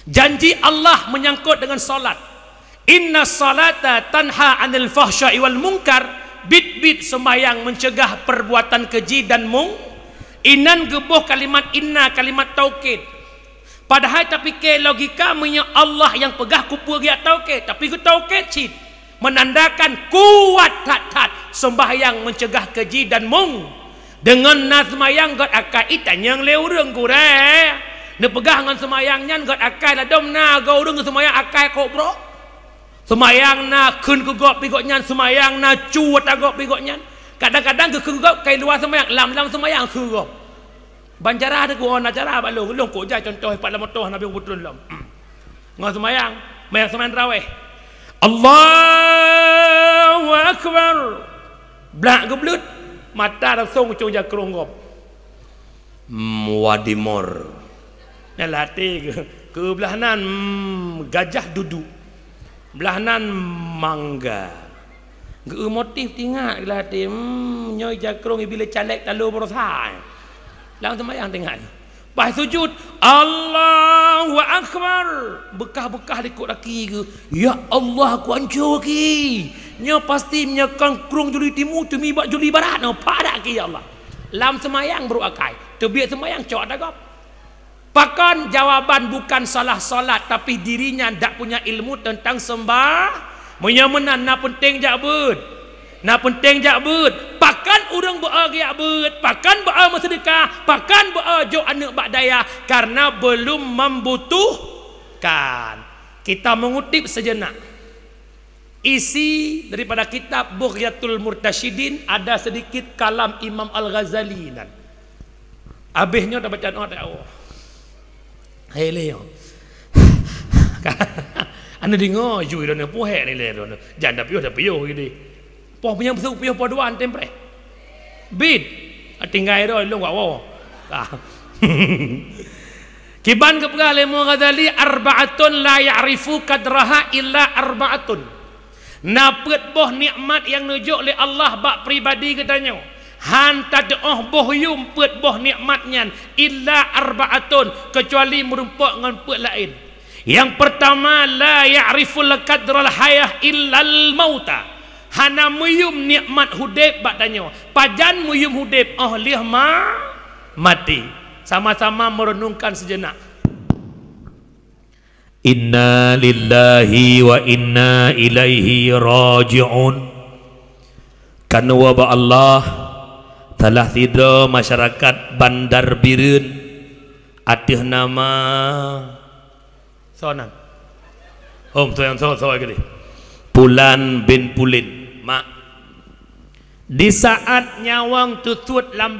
Janji Allah menyangkut dengan solat. Inna salata tanha anil fahsya'i wal munkar. Bit-bit sembahyang mencegah perbuatan keji dan mung. Inan gebuh kalimat inna, kalimat taukid. Padahal tapi ke logika punya Allah yang pegah kupur dia taukid, tapi ku taukid cid menandakan kuat tat sembahyang mencegah keji dan mung. Dengan nazmayang got akai tanyang leureng ku re. Ne pegah dengan semayangnya got akai la dom na go urang semayang akai kok bro. Semayang na kun ku gop pi nyan, semayang na cuat agop pi nyan. Kadang-kadang ke gop kai luar semayang, lam semayang ke gop. Banjara ada ku on acara ba long ko ja contoh pat lam motoh nabi betul lam. Ngau semayang, semayang tarawih. Allahu akbar. Blak geblut, mata langsung cung ja kerongop. Wadimor. Nalati ke belahanan gajah duduk. Belahanan mangga. Ge motif tinggal lati nyoy jakrong bila calek talu berosai. Lang semayang tinggal. Pas sujud Allahu akbar. Bekah-bekah di kok laki ke. Ya Allah aku hancur ki. Nya pasti nya kangkrung juli timur tumi bak juli barat no padak ki ya Allah. Lam semayang bro akai. Tebiak semayang cok dagap. Pakan jawaban bukan salah solat, tapi dirinya tak punya ilmu tentang sembah. Menyamenan na penting jak beut. Na penting jak beut. Pakan urang beua jak beut, pakan beua bersedekah, pakan beua jo anak bak daya karena belum membutuhkan. Kita mengutip sejenak isi daripada kitab Bughyatul Murtasyidin, ada sedikit kalam Imam Al-Ghazali nan. Habisnya dah bacaan Allah. Hei Leo, anda dengar jui dona puhe ni Leo dona, janda piuh dah piuh gini, poh punya besuk piuh paduan tempre, bid, tinggal itu lu gak wow, kiban kepada Imam Ghazali arba'atun la ya'rifu kadraha illa arba'atun, napet boh nikmat yang nujuk oleh Allah bak pribadi katanya. Han tad'uh boh yum pet boh nikmatnya illa arba'atun, kecuali merumpuk dengan pet lain. Yang pertama la ya'riful qadral hayah illal mauta. Hana muyum nikmat hudib badanya. Pajan muyum hudib lih mati. Sama-sama merenungkan sejenak. Inna lillahi wa inna ilaihi raji'un. Karena wabah Allah telah tidur masyarakat Bandar Birun atih nama sonan tu yang so gede Pulan bin Pulin mak di saat nyawang tutut lam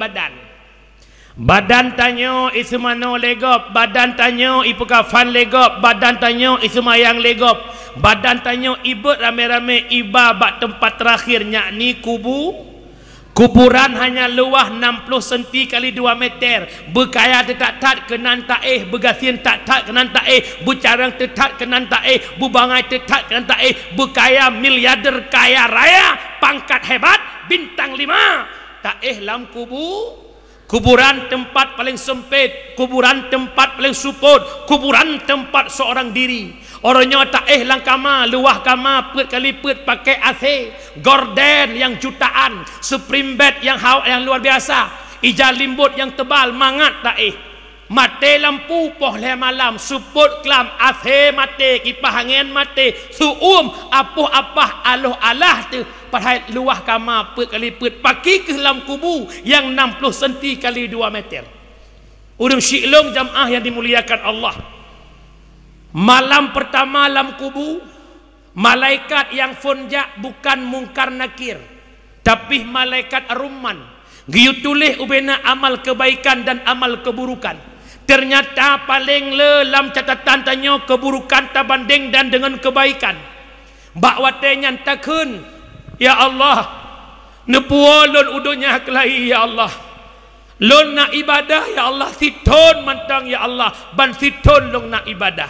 badan tanyo ismano legop, badan tanyo ipukafan legop, badan tanyo ismayang legop, badan tanyo ibut rame-rame iba bak tempat terakhir yakni kuburan hanya luah 60 cm kali 2 meter. Berkaya tetat kenan taeh, bergasian tak kenan taeh, bercarang tetat kenan taeh, bubangai tetat kenan taeh, berkaya miliarder kaya raya, pangkat hebat, bintang 5. Taeh lam kuburan tempat paling sempit, kuburan tempat paling suput, kuburan tempat seorang diri. Orangnya tak lang kama, luah kama, pet kali pet pakai AC, gorden yang jutaan, supreme bed yang luar biasa, ija limbut yang tebal, mangat tak mate lampu poh le malam, suput klam, AC mate, kipas angin mate, suum apuh-apah aloh alah tu, padahal luah kama, pet kali pet pakai ke dalam kubu yang 60 cm kali 2 meter. Urang syiklong jamaah yang dimuliakan Allah. Malam pertama alam kubu, malaikat yang fonjak bukan mungkar nakir, tapi malaikat aruman. Giu tulis ubena amal kebaikan dan amal keburukan. Ternyata paling dalam catatan tanya keburukan tabanding dan dengan kebaikan. Bakwatenya takun, ya Allah, nepuolon udunya kelahi ya Allah. Lon nak ibadah ya Allah, siton mantang ya Allah, ban siton long nak ibadah.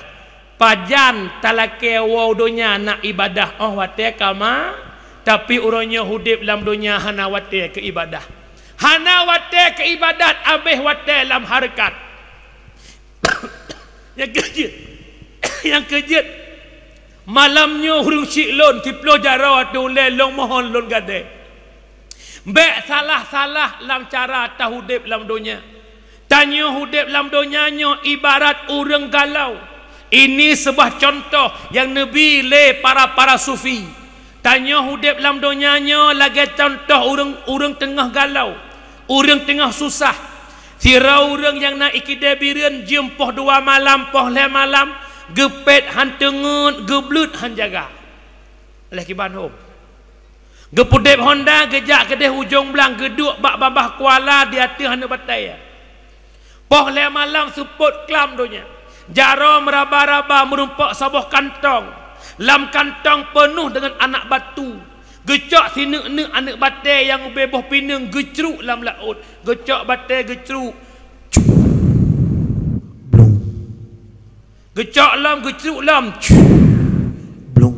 Pajan talake waudonya nak ibadah wate kama, tapi urangnya hudib dalam dunia hana wate ke ibadah, hana wate ke ibadat, abeh wate dalam harkat. Ya kerja Yang kejut malamnya hurung syik lon tiplo jara tu le long mohon lon gade. Bek salah-salah lam cara tahu hudip lam dunia. Tanya hudip lam dunianya ibarat urang galau. Ini sebuah contoh yang Nabi le para sufi. Tanya hudip lam dunianya lagi contoh urang tengah galau. Urang tengah susah. Sira urang yang nak ikide bireun jiem poh 2 malam poh 5 malam gepet han tengut geblut han jaga. Oleh kiban hom. Gepudep Honda gejak kedeh ujung belang geduk bak babah kuala di hati hana batai. Poh 5 malam suput kelam dunia. Jaro meraba-raba merumpak sabuh kantong. Lam kantong penuh dengan anak batu. Gecok sini anak batai yang beboh pinang gecruk lam laut. Gecok batai gecruk. Blung. Gecok lam gecruk lam. Blung.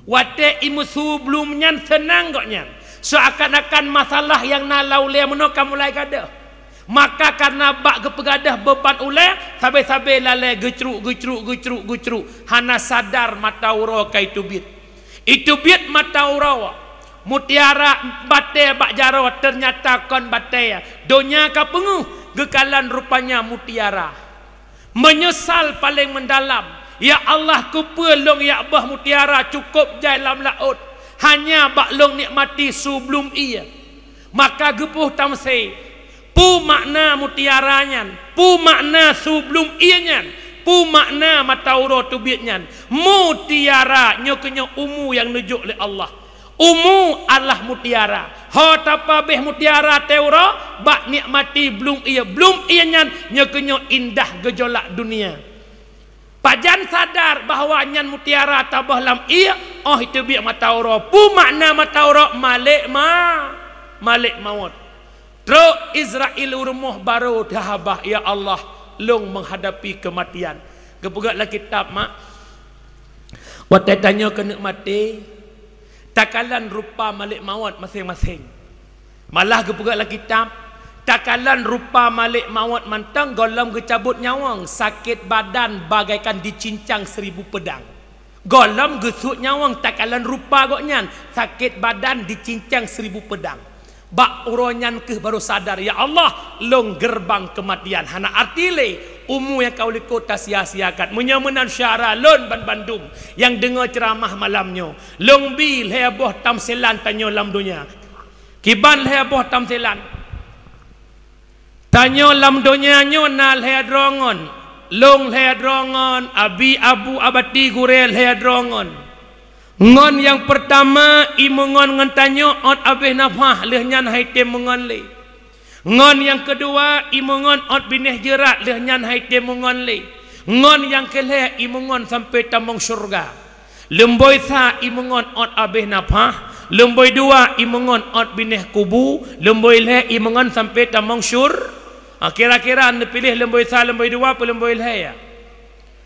Watai imusu belum nyan senang kok nyan. Seakan-akan masalah yang nalau le menokam mulai kada. Maka karena bak gepegadah beban ulai sabai-sabai lalai gecruk. Hana sadar matauro kai tubit. Itu bit matauro. Mutiara batai bak jaro ternyata kon batai. Donya ka penguh gekalan rupanya mutiara. Menyesal paling mendalam. Ya Allah ku pelong ya bah mutiara cukup jai dalam laut. Hanya bak long nikmati sebelum ia. Maka gepuh tamsai. Pu makna mutiaranya, pu makna sebelum ianya, pu makna matauro tubitnya. Mutiara nyokenyo umu yang nujuk oleh Allah. Umu Allah mutiara. Ho tapabeh mutiara teuro bak nikmati belum ianya nyokenyo indah gejolak dunia. Pajan sadar bahawa nyan mutiara tabah lam ia oh itu biak matauro. Pu makna matauro malik maut. Teruk Israel urumuh baru dahabah ya Allah long menghadapi kematian. Gepegaklah kitab mak. Watai tanya kena mati. Takalan rupa malik maut masing-masing. Malah gepegaklah kitab. Takalan rupa malik maut mantang golam gecabut nyawang. Sakit badan bagaikan dicincang 1000 pedang. Golam gesut nyawang takalan rupa goknyan. Sakit badan dicincang 1000 pedang. Bak uronyan ke baru sadar ya Allah long gerbang kematian hana artile umu yang kau likut sia-siakan menyamanan syara lon Bandung yang dengar ceramah malamnya long bil heboh tamsilan tanya lam dunia kiban heboh tamsilan tanya lam dunia nyo nal hedrongon long hedrongon abi abu abati gurel hedrongon. Ngon yang pertama imungon ngan tanyo ot abeh nafah leh nyan haitem mengon le. Ngon yang kedua imungon ot bineh jerat leh nyan haitem mengon le. Ngon yang keleh imungon sampai tamong syurga. Lemboi sa imungon ot abeh nafah, lemboi dua imungon ot bineh kubu, lemboi leh imungon sampai tamong syur. Kira-kira anda pilih lemboi sa lemboi dua apa lemboi leh ya?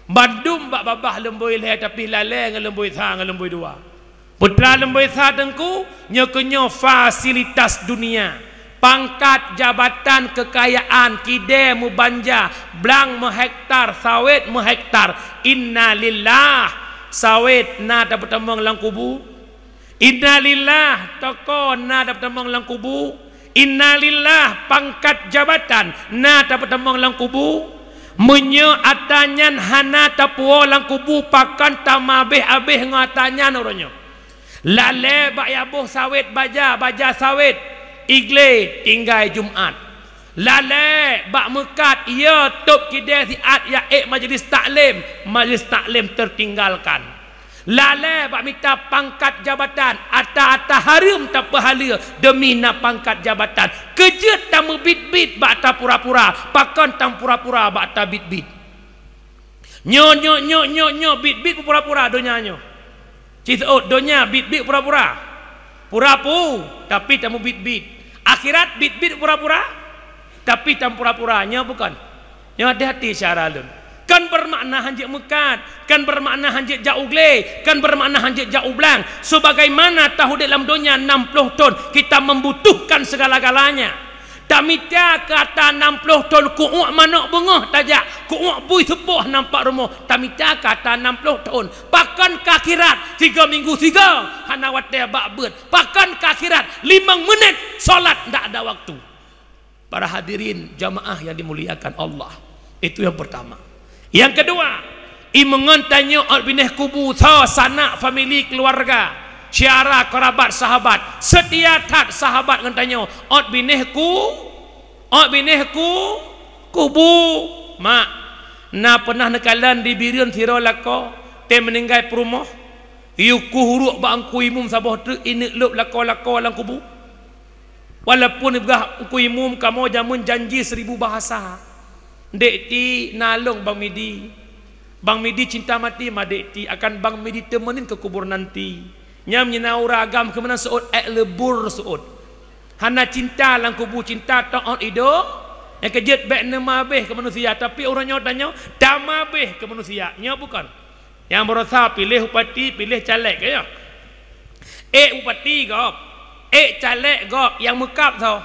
Badum bak babah lemboi leh tapi lalai dengan lemboi sa dengan lemboi dua. Putra lemboi sa tengku nyokenyo fasilitas dunia. Pangkat, jabatan, kekayaan, kide mubanja, blang mehektar, sawit mehektar. Inna lillah sawit na dapat temang lang kubu. Inna lillah toko na dapat temang lang kubu. Inna lillah pangkat jabatan na dapat temang lang kubu. Menyo atanyan hana tapuo lang kubu pakan tamabeh abeh ngatanyan oronyo. Lale bak yabuh sawit baja sawit igle tinggai Jumat. Lale bak mekat ia top kide siat ya majlis taklim tertinggalkan. Lale bak minta pangkat jabatan ata harum tak pahala demi nak pangkat jabatan. Kejut tamu bit-bit bak ta pura-pura, pakan tam pura-pura bak ta bit-bit. Nyo bit-bit pura-pura donyanya. Cisot donya bit-bit pura-pura. Pura-pu tapi tamu bit-bit. Akhirat bit-bit pura-pura tapi tam pura-puranya bukan. Nyo hati-hati syaralun. Kan bermakna hanjik mekat, kan bermakna hanjik jauh gleh, kan bermakna hanjik jauh belang. Sebagaimana tahu dalam dunia 60 ton kita membutuhkan segala-galanya. Tamita kata 60 ton kuuk manak bengah tajak, kuuk bui sepuh nampak rumah. Tamita kata 60 ton. Pakan kakhirat 3 minggu 3 hana wate bak beut. Pakan kakhirat 5 menit solat ndak ada waktu. Para hadirin jamaah yang dimuliakan Allah. Itu yang pertama. Yang kedua, imengan tanya bineh kubu sanak family keluarga. Syara kerabat sahabat setia tat sahabat ngantanya ot binehku kubu mak na pernah nekalan di birion sira lako te meninggal perumah yuku huruk ba angku imum sabah tu ini lop lako lang kubu walaupun ibgah angku imum kamu jamun janji 1000 bahasa dek ti nalong bang midi cinta mati ma dek ti akan bang midi temenin ke kubur nanti nyam nyinau ragam kemenan seut lebur seut hana cinta lang kubu cinta taat ido yang kejet baik nama beh ke manusia tapi orangnya tanya dama beh ke manusia nya bukan yang berasa pilih upati pilih caleg ya upati gop caleg gop yang mekap tau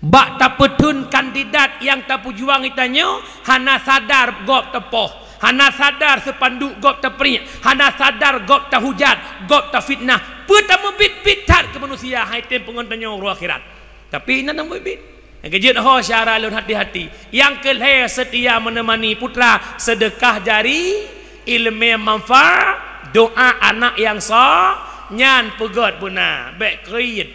bak tapetun kandidat yang tapujuang itanya hana sadar gop tepoh hana sadar sepanduk gop terperingat, hana sadar gop terhujat, gop terfitnah. Pertama bit tat ke manusia haitem pengontanya ruh akhirat. Tapi nak nama bit. Yang kejut ho syara lun hati-hati. Yang kelih setia menemani putra sedekah jari, ilmu manfaat, doa anak yang sah, nyan pegot puna, baik kreat.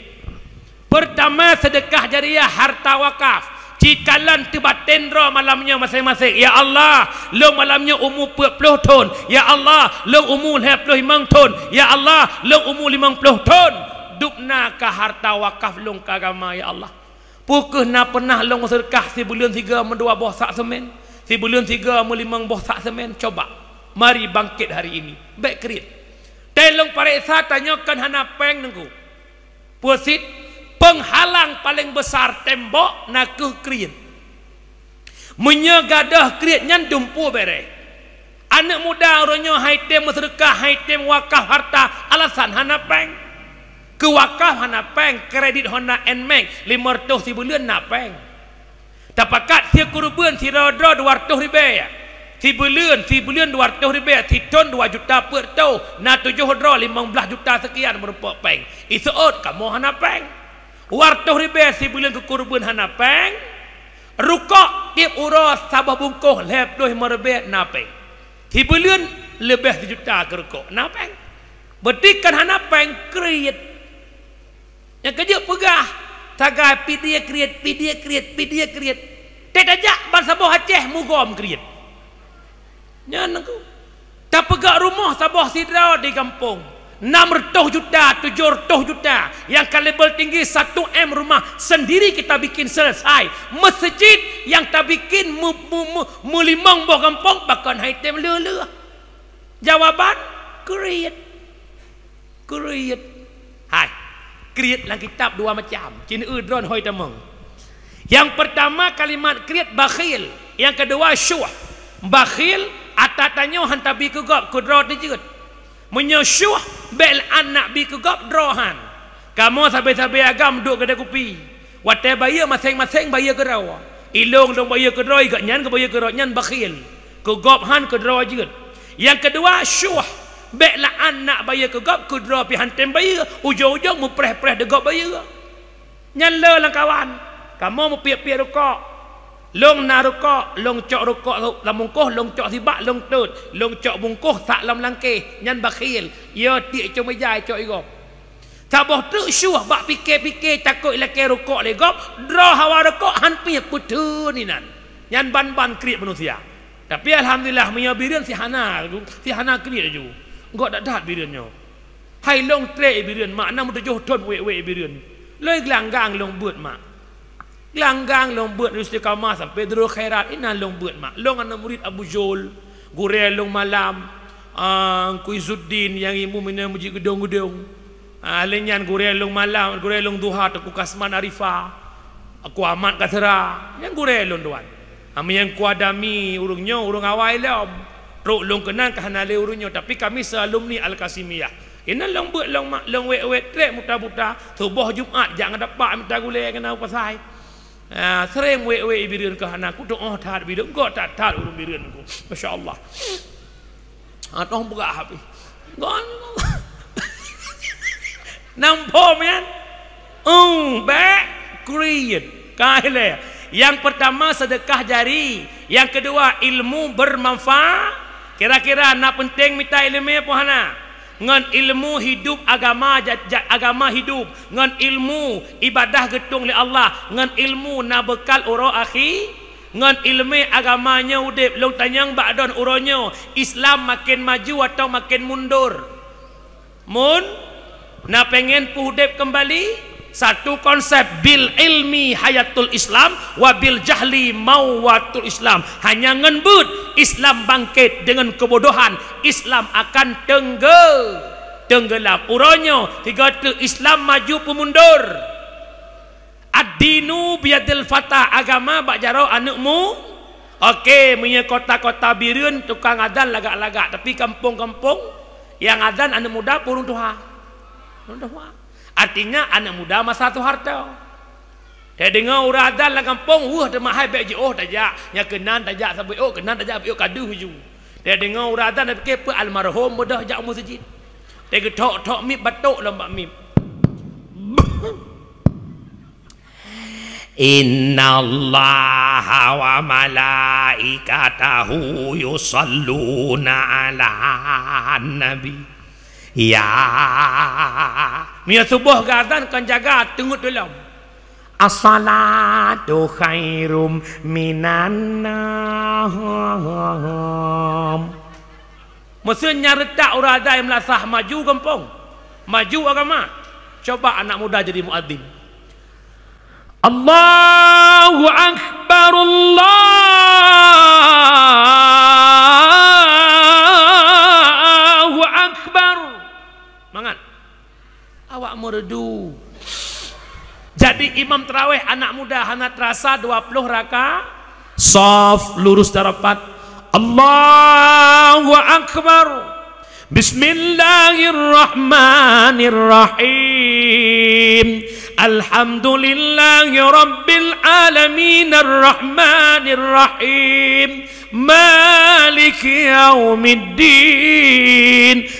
Pertama sedekah jariah harta wakaf. Cikalan tiba tendra malamnya masing-masing. Ya Allah, long malamnya umur 40 ton. Ya Allah, long umur 25 ton. Ya Allah, long umur 50 ton. Dupna ka harta wakaf long ka agama ya Allah. Pukul na pernah long sedekah 1 bulan 3 mendua boh sak semen. 1 bulan 3 melimang boh sak semen. Coba. Mari bangkit hari ini. Baik kerit. Telong pariksa tanyakan hana peng nengku. Puasit penghalang paling besar tembok nakuh kriit menyegadah kriit nyan dumpu bere anak muda orangnya haitem sedekah haitem wakaf harta alasan hana peng ke wakaf hana peng kredit hona enmeng 500 sebulan na peng tapakat sia kurban si rodro 200 ribu ya sebulan 200 ribu titon 2 juta per tahun na 7 rodro 15 juta sekian merupakan peng isuot kamu hana peng wartoh ribu sebulan ke kurban hana peng rukok tiap uras sabah bungkuh lep 2 ribu na peng sebulan lebih 1 juta ke rukok na peng berarti kan hana peng kriit yang kerja pegah tagai pidia kriit tetajak bangsa boh Aceh mugom kriit nyan aku tak pegak rumah sabah sidra di kampung 600 juta, 700 juta yang kalibel tinggi 1M rumah sendiri kita bikin selesai masjid yang tak bikin melimang buah kampung bahkan haitem lele jawaban kriit hai kriit dalam kitab 2 macam cina udron hoi temeng yang pertama kalimat kriit bakhil yang kedua syuh bakhil atatanyo hantabi ke gop kudro dijut menyosyuh bel anak bi kegop drohan kamu sabai-sabai agam duduk kedai kopi watai bayar masing-masing bayar ke rawa ilong dong bayar ke rawa igak nyan ke bayar ke rawa nyan bakhil kegop han ke rawa juga yang kedua syuh bel anak bayar kegop ke rawa pi hantem bayar ujung-ujung mu preh-preh degop bayar nyan le lang kawan kamu mu piak-piak rokok long na rokok long cok rokok lam bungkuh long cok sibak long tut long cok bungkuh tak lam langkeh nyan bakhil ya tiak cok mejai cok igop taboh tu syuh bak pikir-pikir takut laki rokok le gop draw hawa rokok han pi putu ni nan nyan ban-ban kriit manusia tapi alhamdulillah punya birian si hana kriit aju engkau dak dat biriannya hai long tre birian mak 67 ton we birian loi gelanggang long buat mak langgang long buat istiqamah sampai Darul Khairat ina long buat mak long anak murid Abu Jol gure long malam Kuizuddin yang ibu mina muji gedong-gedong alenyan gure long malam gure long duha teku Kasman Arifah aku amat kasera yang gure long tuan ami yang kuadami urungnya urung awal lom ruk long kenal ke hanale urungnya tapi kami sealumni Al-Qasimiyah Ina long buat long mak long wet trek muta-muta subuh Jumaat jangan dapat minta gulai kena pasai. Sering wet bireun ka anak ku doa tat bireun ko tat urung bireun ku. Masya-Allah. Atong buka HP. Gon. Nampak men? Back create. Kaile. Yang pertama sedekah jari, yang kedua ilmu bermanfaat. Kira-kira nak penting minta ilmu apa hana? Ngan ilmu hidup agama agama hidup, ngan ilmu ibadah getung li Allah, ngan ilmu na bekal uro akhi, ngan ilmu agamanya udip long tanyang ba'don uronyo Islam makin maju atau makin mundur. Mun na pengen pudip kembali satu konsep bil ilmi hayatul Islam wa bil jahli mauwatul Islam. Hanya ngenbut Islam bangkit dengan kebodohan, Islam akan tenggelam. Uronyo tiga tu Islam maju pemundur. Ad-dinu biyadil fatah, agama bak jarau anakmu. Okey, punya kota-kota bireun tukang adan lagak-lagak, tapi kampung-kampung yang adan anak muda purung tuha. Artinya anak muda masa tu harta. Dia dengar orang adan lah kampung, dia mahal baik je, tajak, yang kenan tajak sampai, kenan tajak sampai, kadu hujung. Dia dengar orang adan, dia fikir apa almarhum mudah jak masjid. Dia ketok-tok mip, batuk lembak mip. Inna Allaha wa malaikatahu yusalluna ala nabi. Ya, mina subuh gadan kan jaga tengok dalam. As-salatu khairum minan nam. Maksudnya retak orang ada yang melasah maju kampung, maju agama. Coba anak muda jadi muadzin. Allahu Akbar, Allahu Akbar. Mangat. Awak merdu. Jadi imam tarawih anak muda hana terasa 20 rakaat. Saf lurus darapat. Allahu Akbar. Bismillahirrahmanirrahim. Alhamdulillahi Rabbil Alamin Ar-Rahmanir Rahim Maliki Yaumiddin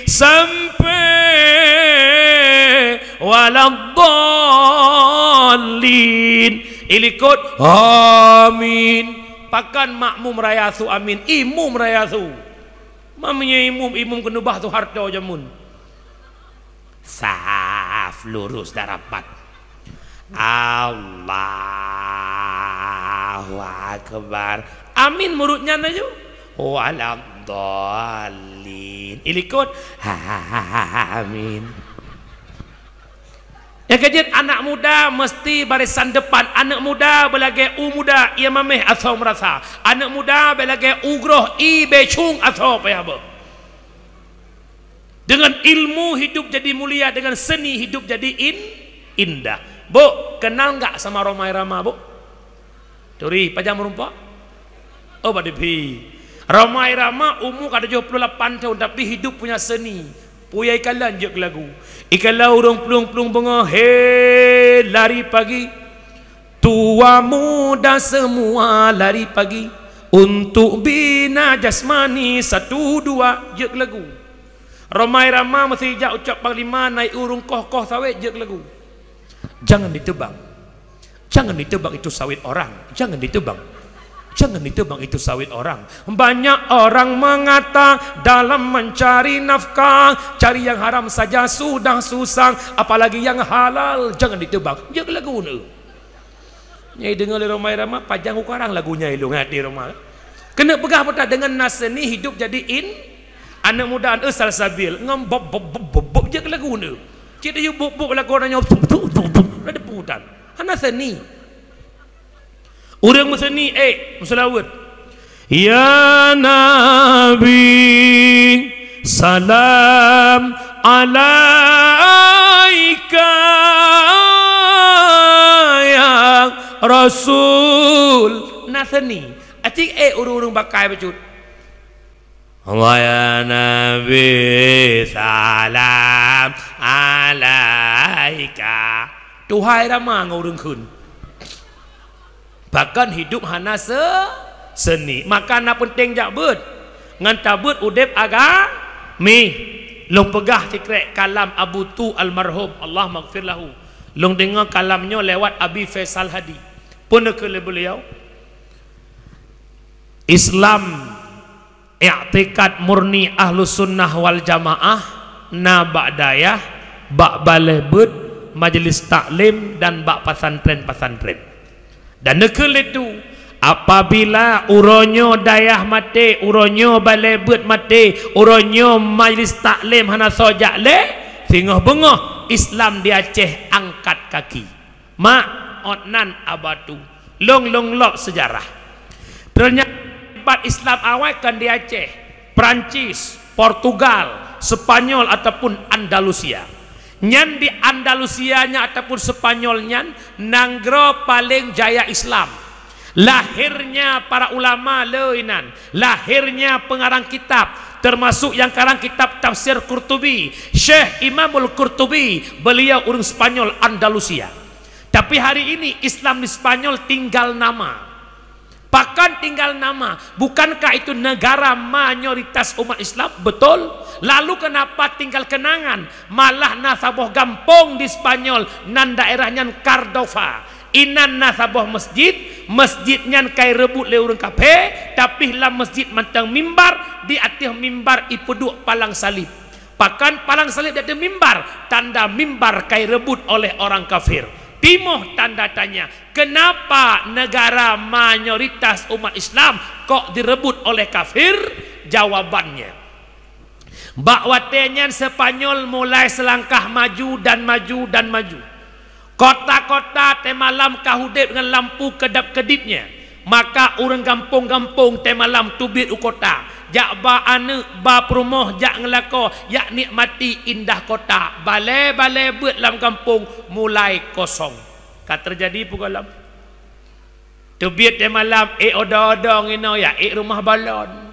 sampai waladdallin. Ilikut amin. Pakan makmum rayasu amin. Imum rayasu. Mamanya imum kenubah tu harta jamun. Saf lurus darapat. Allahu Akbar. Amin murutnya naju. Waladdallin. Ilikut amin. Yang kejut anak muda mesti barisan depan. Anak muda belage u muda ia mameh atau merasa. Anak muda belage ugroh i becung atau apa ya apa. Dengan ilmu hidup jadi mulia, dengan seni hidup jadi indah. Bu, kenal nggak sama Romai Rama, Bu? Turi, pajang merumpak? Oh, badipi. Romai Rama umur kada 78 tahun tapi hidup punya seni. Punya ikalan je lagu. Ikalan urung pelung-pelung bunga, he lari pagi. Tua muda semua lari pagi. Untuk bina jasmani 1 2 je lagu. Romai Rama mesti jak ucap panglima naik urung koh-koh sawit je lagu. Jangan ditebang. Jangan ditebang itu sawit orang. Jangan ditebang. Jangan ditebang itu sawit orang. Banyak orang mengata dalam mencari nafkah, cari yang haram saja sudah susah, apalagi yang halal. Jangan ditebang. Jangan lagu ni. Nyai dengar Romai Rama pajang ukarang lagunya ilung hati Roma. Kena pegah peta dengan naseni hidup jadi anak mudaan salsabil ngembop bob je lagu ni. Cik dia buk lagu orangnya ada putan. Hana seni. Orang seni musalawat. Ya Nabi salam alaika ya Rasul. Naseni. Atik urung-urung bakai bacut. Allah ya Nabi salam alaika. Tuhai ramah ngurung kun. Bahkan hidup hana seni. Maka nak penting jak bet. Ngan tabut udep aga mi. Long pegah tikrek kalam Abu Tu almarhum Allah maghfir lahu. Long dengar kalamnya lewat Abi Faisal Hadi. Pun ke beliau. Islam i'tikad murni ahlus sunnah wal jamaah na ba'dayah bak balebut majlis taklim dan bak pesantren-pesantren. Dan nekel itu apabila uronyo dayah mati, uronyo balebut mati, uronyo majlis taklim hana sojak le singoh bengoh Islam di Aceh angkat kaki. Mak otnan abatu long lok sejarah. Ternyata Islam awal kan di Aceh, Perancis, Portugal, Spanyol ataupun Andalusia. Nyan di Andalusianya ataupun Spanyolnya nanggro paling jaya Islam. Lahirnya para ulama leuinan, lahirnya pengarang kitab, termasuk yang karang kitab tafsir Qurtubi, Syekh Imamul Qurtubi, beliau orang Spanyol Andalusia. Tapi hari ini Islam di Spanyol tinggal nama. Bahkan tinggal nama. Bukankah itu negara mayoritas umat Islam? Betul. Lalu kenapa tinggal kenangan? Malah nasaboh gampong di Spanyol nan daerahnya Cardova. Inan nasaboh masjid, masjidnya kai rebut le urang kafe, tapi lah masjid mantang mimbar, di atas mimbar ipeduk palang salib. Bahkan palang salib di atas mimbar, tanda mimbar kai rebut oleh orang kafir. Timoh tanda tanya, kenapa negara mayoritas umat Islam kok direbut oleh kafir? Jawabannya, bakwatenya Spanyol mulai selangkah maju dan maju dan maju. Kota-kota temalam kahudip dengan lampu kedap-kedipnya. Maka orang kampung-kampung temalam tubit u kota. Jak ba ane ba perumoh jak ngelako jak nikmati indah kota. Balai-balai buat dalam kampung mulai kosong. Kat terjadi pugalam. Tubit temalam odo-odo ngino ya rumah balon.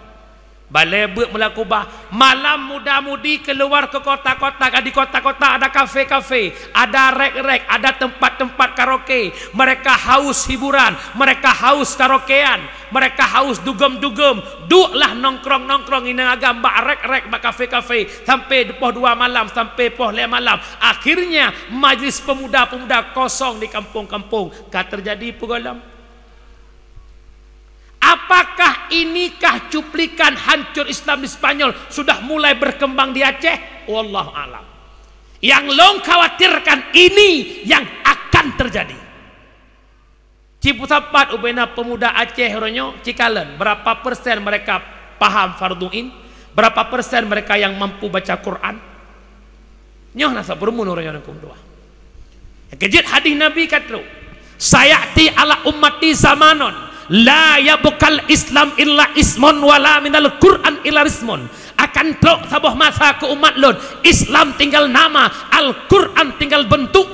Balai buat melaku bah. Malam muda-mudi keluar ke kota-kota. Di kota-kota ada kafe-kafe, ada rek-rek, ada tempat-tempat karaoke. Mereka haus hiburan, mereka haus karaokean, mereka haus dugem-dugem. Duklah nongkrong-nongkrong ini agak mbak rek-rek, mbak kafe-kafe sampai poh 2 malam, sampai poh 5 malam. Akhirnya majlis pemuda-pemuda kosong di kampung-kampung. Kah terjadi pugalam. Apakah inikah cuplikan hancur Islam di Spanyol sudah mulai berkembang di Aceh? Wallahu alam. Yang long khawatirkan ini yang akan terjadi. Cipusapat ubena pemuda Aceh ronyo Cikalen, berapa persen mereka paham farduin? Berapa persen mereka yang mampu baca Quran? Nyoh nasa bermun ronyo nangkum doa. Kejit hadis Nabi katru, sayati ala ummati zamanon la yabukal Islam illa ismun wala minal Quran illa ismun. Akan trok sabuh masa ke umat lon Islam tinggal nama, Al-Quran tinggal bentuk.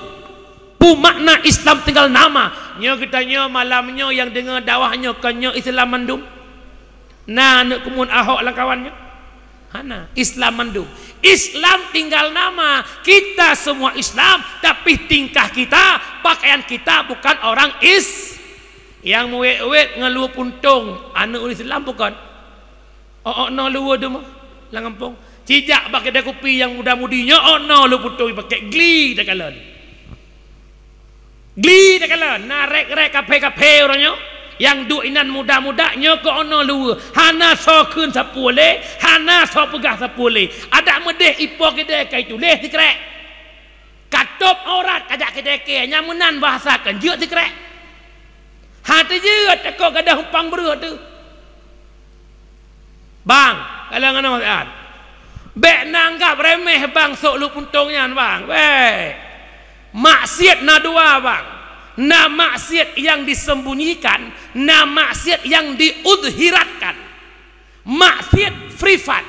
Makna Islam tinggal nama. Nyo kita nyo malamnya yang dengar dakwahnya kanyo Islam mandum. Nah nak kumun Ahok lang kawannya. Hana Islam mandum. Islam tinggal nama. Kita semua Islam, tapi tingkah kita, pakaian kita bukan orang yang muwet-wet ngalu puntung anak ulis Islam bukan. No lu ada mah langampong. Cijak pakai dah kopi yang muda-mudinya no lu puntung pakai gli dah kalan. Gli dah kalan. Narek-rek kafe-kafe orangnya yang duinan muda-mudanya ko no lu. Hana so keun sapule, hana so pegah sapule. Ada medeh ipo kedai kai tu leh tikrek. Katop aurat kajak kedai ke nyamunan bahasakan jeuk tikrek. Hati je tekok gadah humpang berut tu. Bang, kalau ngana masalah. Bek nanggap remeh bang sok lu puntungnya bang. Maksiat na dua bang. Na maksiat yang disembunyikan, na maksiat yang diudhiratkan. Maksiat privat,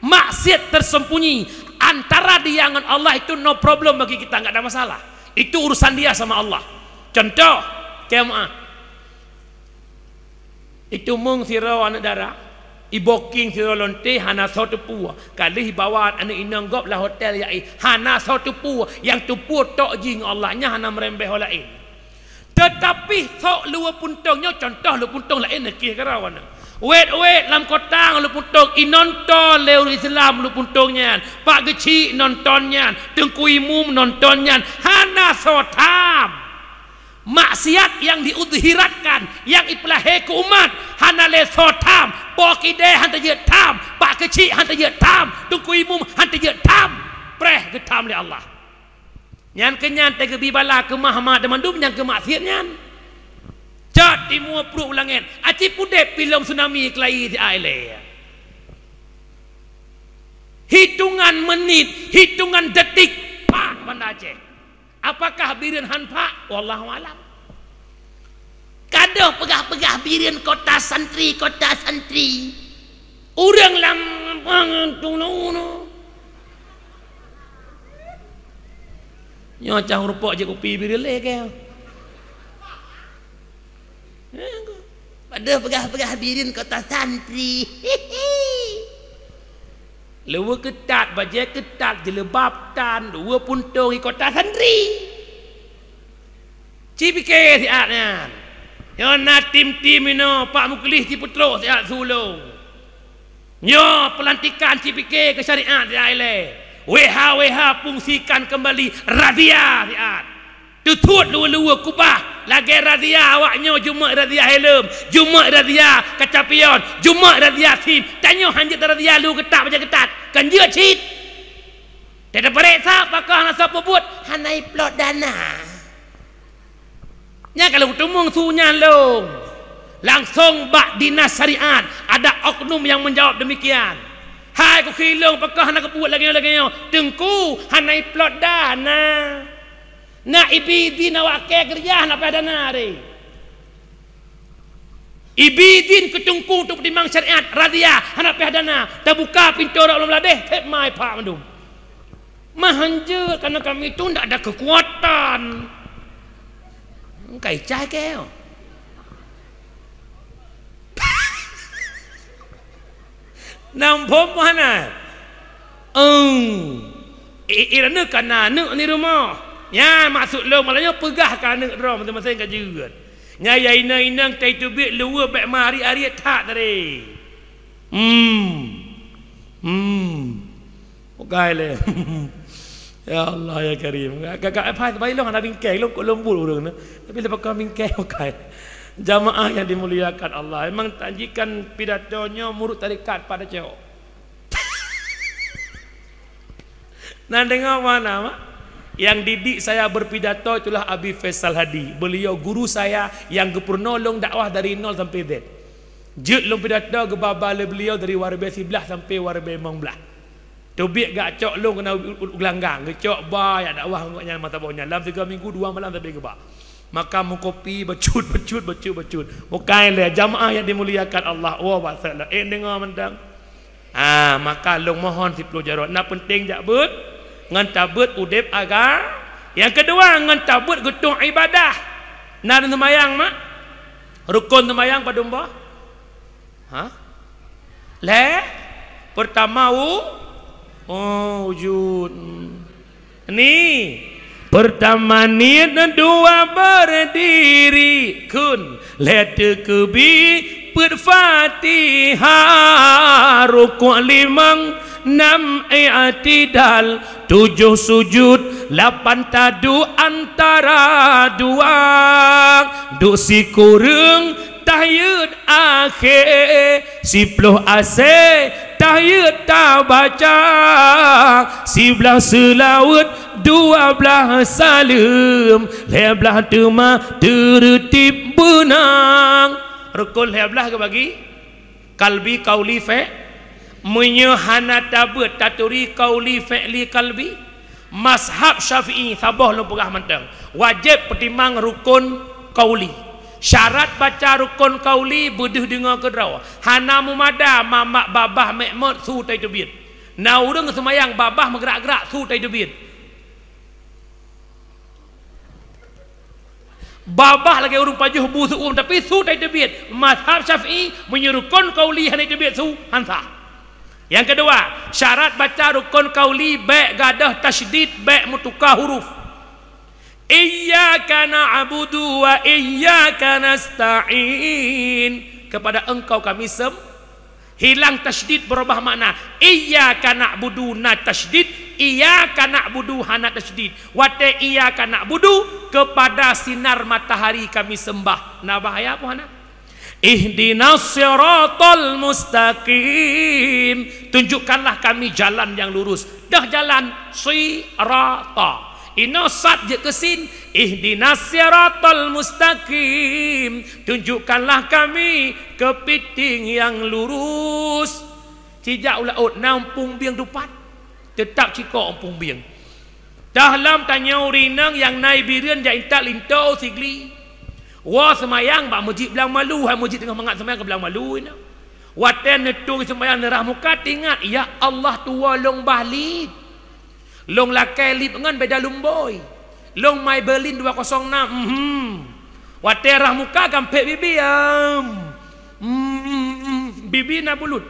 maksiat tersembunyi antara dia dengan Allah itu no problem bagi kita, enggak ada masalah. Itu urusan dia sama Allah. Contoh, kemaah itu mung sirau anak darah booking sira lonte hana satu pua kali bawa anak inang gop lah hotel ya hana satu pua yang tu pua tok jing Allahnya hana merembeh lain tetapi sok lu puntongnya contoh lu puntong lain nak kira karawana wait lam kotang lu puntong inonton leu Islam lu puntongnya pak geci nontonnya tengku imum nontonnya hana sotam maksiat yang diudhiratkan yang iplahe ke umat hana le sotam pokide hanta je tam pak kecil hanta je tam tungku imum hanta je tam preh getam le Allah nyan kenyan te gebi bala ke mahmad demandum yang ke maksiat nyan cat timua pruk ulangen aci pude film tsunami kelai di aile hitungan menit hitungan detik pak banda Aceh. Apakah birin hanpa? Wallahu alam. Kado pegah-pegah birin kota santri. Urang lam tuno. Nyo cang rupa je kopi birin le ke. Pada pegah-pegah birin kota santri. Lewa ketat, bajai ketat, jelebab tan, dua puntung di kota santri. Cipike siatnya. Yo na tim-tim ino, Pak Muklis si Putro siat sulung. Yo pelantikan cipike ke syariat di aile. WH fungsikan kembali razia siat. Tutut luwa-luwa kubah lagi razia awaknya Jumat razia helm Jumat razia kecapion Jumat razia sim tanya hanjit razia lu ketat macam ketat kan dia cheat tidak periksa apakah nak siapa buat hanai plot dana nya kalau tumung sunya lu langsung bak dinas syariat ada oknum yang menjawab demikian hai ku khilong apakah nak buat lagi tengku hanai plot dana na ibidin awak kerja nak pada nari ibidin ketungku untuk dimang syariat razia anak pihadana tak buka pintu orang meladeh tep mai pak mandum mahanjur karena kami itu tidak ada kekuatan kai cai keo nampom mana irana kana ni rumah ya maksud lo malahnya pegah kan nek rom masing-masing ka juga nya ya inang tai tu bit luwa bek mari ari tak tadi okai le ya Allah ya karim kakak apa baik lo ada bingkai lo kok lembul urang tapi lepas kau bingkai okai jamaah yang dimuliakan Allah memang tajikan pidatonya murid tarikat pada cewek nah dengar mana mak yang didik saya berpidato itulah Abi Faisal Hadi. Beliau guru saya yang gepernolong dakwah dari 0 sampai Z. Jut long pidato ke babale beliau dari warbe 11 sampai warbe 15. Tobik gak cok long kena ulanggang, gecok ba ya dakwah ngoknya mata bawahnya. Dalam 3 minggu 2 malam sampai ke ba. Maka mu kopi becut. Bukan le jamaah yang dimuliakan Allah. Oh bahasa dengar mendang. Maka long mohon 10 jarat. Nak penting jak bet ngan tabut udip agar yang kedua ngan tabut getung ibadah nan semayang mak rukun semayang pada umbah le pertama wujud ni pertama ni dua berdiri kun let kebi berfatihah rukun 5 6 i'tidal 7 sujud 8 tadu antara dua dosi kurung tahiyud akhir 10 ase tahiyud tak baca 11 selawat 12 salam 11 tema tertib benang rukun 11 ke bagi kalbi qauli fa menyahana tabut taturi qauli fi'li qalbi mazhab Syafi'i sabah lu pegah mentang wajib pertimbang rukun qauli syarat baca rukun qauli beduh dengar kedraw hana mumada mamak babah mekmot su tai tubit na urang semayang babah menggerak-gerak su tai tubit babah lagi urung pajuh busuk tapi su tai tebit mazhab Syafi'i menyuruh kon qauli hanai tebit su hansa. Yang kedua, syarat baca rukun qauli ba' gadah tasydid ba' mutukah huruf. Iyyaka na'budu wa iyyaka nasta'in. Kepada engkau kami hilang tasydid berubah makna. Iyyaka na'budu na tasydid, iyyaka na'budu hana tasydid. Wa ta iyyaka na'budu kepada sinar matahari kami sembah. Nah bahaya apa hana? Ihdinas siratal mustaqim. Tunjukkanlah kami jalan yang lurus. Dah jalan sirata. Inosat je kesin. Ihdinas siratal mustaqim. Tunjukkanlah kami kepiting yang lurus. Tidak ulah nampung biang dupat. Tetap cikok ampung biang. Dahlam tanya urinang yang naik birian jak intak lintau sigli. Wah semayang bak masjid belang malu, hai masjid tengah mengat semayang ke belang malu ini. Watan netung semayang nerah muka ingat ya Allah tuolong balik. Long lakai lip ngan beda lumboy. Long my Berlin 206. Watan rah muka gampek bibi bibi na bulut.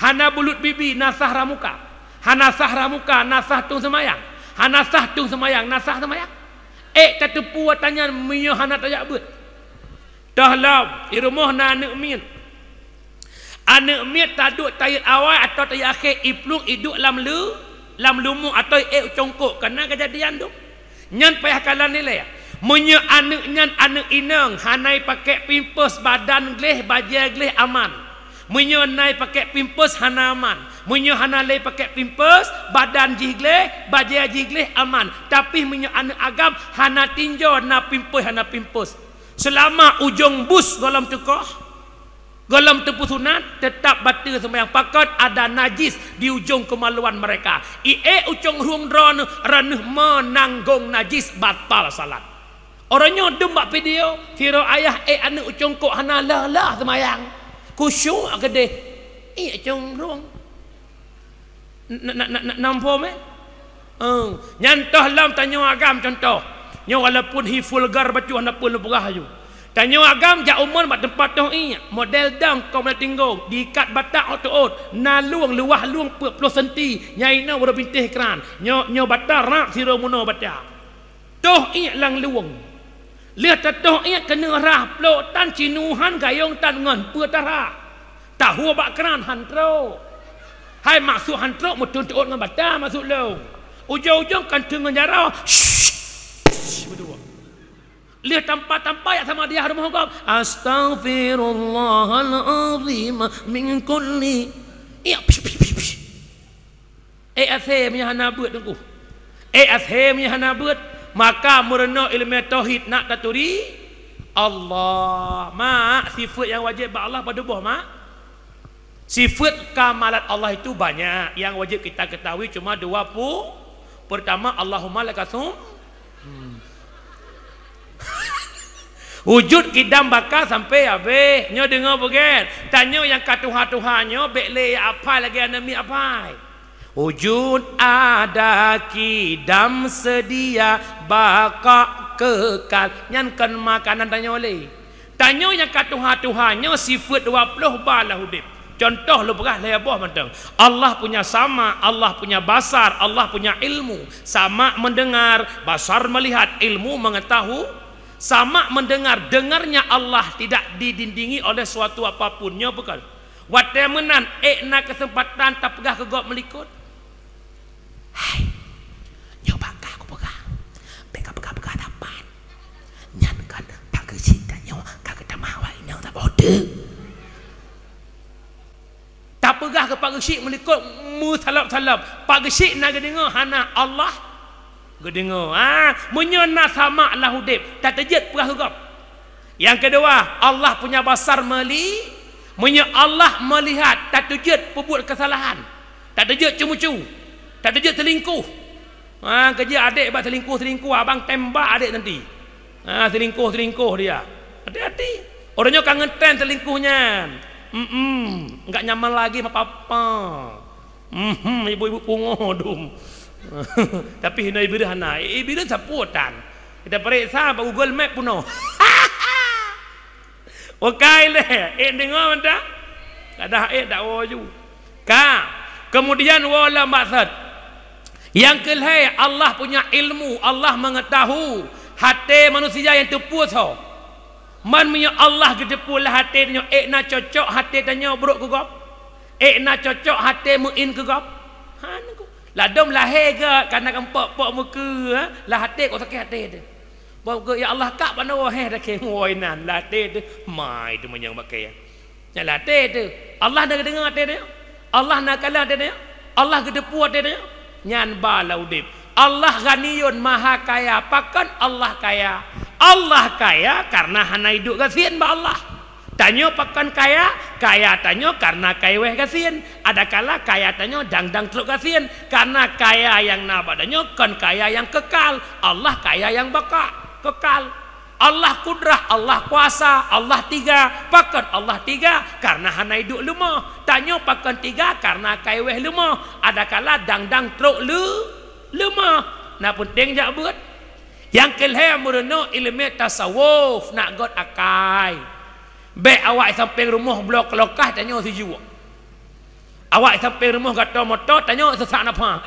Hana bulut bibi nasah ramuka. Hana sah ramuka nasah tung semayang. Hana sah tung semayang nasah semayang. Tetepu tanya minyo hana tayak bet. Dahlam irumuh na anak miat. Anak miat taduk tayat awal atau tayat akhir iplung iduk lam lumu atau congkok kena kejadian tu. Nyan payah kalan nilai. Menye anak nyan anak inang hanai pakai pimpus badan gleh bajai gleh aman. Menye nai pakai pimpus hana aman. Menye hana lay pakai pimpus badan jigleh bajai jigleh aman. Tapi menye anak agam hana tinjau na pimpus hana pimpus. Selama ujung bus golom tekoh, golom tepu sunat tetap batal sembahyang. Pakat ada najis di ujung kemaluan mereka. Ujung ruang dron ranuh menanggung najis batal salat. Orangnya dembak video kira ayah anak ujung kok hana lah sembahyang. Kusyuk gede. Ujung ruang. Nampak meh? Nyantoh lam tanya agam contoh. Nya walaupun hi vulgar bacu anda pun lepugah aju. Tanya agam ja umur mat tempat tu model dang kau boleh tinggal diikat batak otot naluang luah luang 10 cm nyai na ora bintih keran nyo batar rak sira muno batak toh lang luang lihat toh kena rah plok tan cinuhan gayong tan ngan petara tahu bak keran hantro hai maksud hantro mutun tuot ngan batak masuk lo ujung-ujung kan dengan jarau berdua. Lihat tanpa ya sama dia rumah kau. Astaghfirullahalazim min kulli. Asem hana beut tengku. Asem hana beut maka murna ilmu tauhid nak taturi Allah. Mak sifat yang wajib bak Allah pada buah mak. Sifat kamalat Allah itu banyak. Yang wajib kita ketahui cuma 20. Pertama Allahumma lakasum wujud kidam bakal sampai habis nyo dengar bukan tanya yang katuha-tuhanyo bekle apa lagi anami apa wujud ada kidam sedia bakal kekal nyankan makanan tanya oleh tanya yang katuha-tuhanyo sifat 20 balah hudip contoh lu berah lebah mentang Allah punya sama Allah punya basar Allah punya ilmu sama mendengar basar melihat ilmu mengetahui sama mendengar dengarnya Allah tidak didindingi oleh suatu apapun nya bukan wadah menan na kesempatan tak pegah ke gok melikut hai nyo bangka aku pegah dapat nyan kan tak cinta nyo kagak tamawai nyo tak bodoh tak pegah ke pak gesik melikut mu salap-salap pak gesik nak dengar hana Allah gedengo menyona sama lah hudib tak terjet pegah hugap. Yang kedua Allah punya basar Allah melihat tak terjet perbuat kesalahan tak terjet cemu-cemu tak terjet selingkuh kerja adik buat selingkuh abang tembak adik nanti selingkuh dia hati-hati orangnya kangen trend selingkuhnya enggak nyaman lagi sama papa ibu-ibu pungodum tapi hina ibiran hana ibiran saputan Kita periksa Google Map puno. Okai leh, dengar tak? Kada dak waju. Kemudian wala maksud. Yang kelai Allah punya ilmu, Allah mengetahui hati manusia yang tepu so. Man punya Allah gedepu lah hati tanya nak cocok hati tanya buruk ke gop. Nak cocok hati muin ke gop. Lah dom lahir ke karena pok muka lah hati kau sakit hati tu. Bawa ya Allah kak mana wahai dah ke ngoinan lah hati tu mai tu menyang pakai. Ya lah hati tu. Allah dah dengar hati dia. Allah nak kalah hati dia. Allah gedepu hati dia. Nyan balau dip. Allah ghaniyun maha kaya. Pakan Allah kaya. Allah kaya karena hana hidup kasihan ba Allah. Tanyo pakan kaya, kaya tanyo karena kaya weh kasihan. Ada kala kaya tanyo dang teruk kasihan karena kaya yang nabadanyo kan kaya yang kekal. Allah kaya yang kekal. Allah kudrah, Allah kuasa, Allah tiga. Pakan Allah tiga karena hana hidup lemah. Tanyo pakan tiga karena kaya weh lemah. Ada kala dang teruk lemah. Nah penting jak buat. Yang kelihatan merenung ilmu tasawuf nak god akai. Baik awak sampai rumah blok lokah tanya si jiwa. Awak sampai rumah kata motor tanya sesak napa.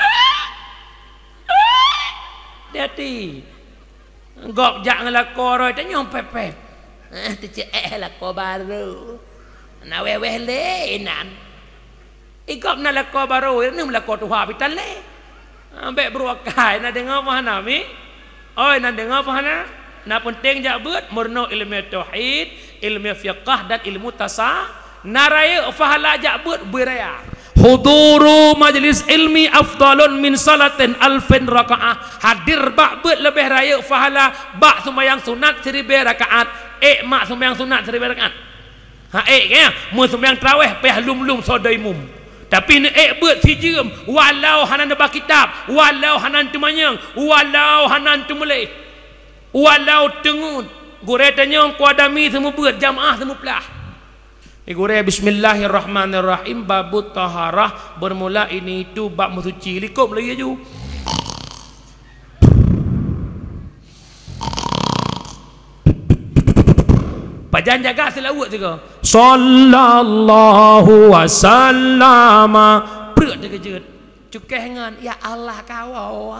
Hati. Gok jak ngelakor tanya pepet. Tu cek lakor baru. Na weh lenan. Igop na lakor baru ni melakor tu ha pitan le. Baik beruakai nak dengar mana mi? Oi nak dengar apa hana? Nak penting jak buat murno ilmu tauhid, ilmu fiqh dan ilmu naraya fahala jak buat beraya. Huduru majlis ilmi afdalun min salatin alfin rakaah. Hadir bak buat lebih raya fahala bak sembahyang sunat 1000 rakaat. Mak sembahyang sunat 1000 rakaat. Kaya mu sembahyang tarawih peh lum sodaimum. Tapi ni buat si jam walau hanan debak kitab, walau hanan tu manyang, walau hanan tu mulai, walau tengun gure tanya kuadami semua buat jamaah semua pelah. Gure bismillahirrahmanirrahim babut taharah bermula ini itu bab musuci likup lagi ju. Pajan jaga selawat juga. Sallallahu wasallama. Perut dia kejut. Cukai dengan ya Allah kawau.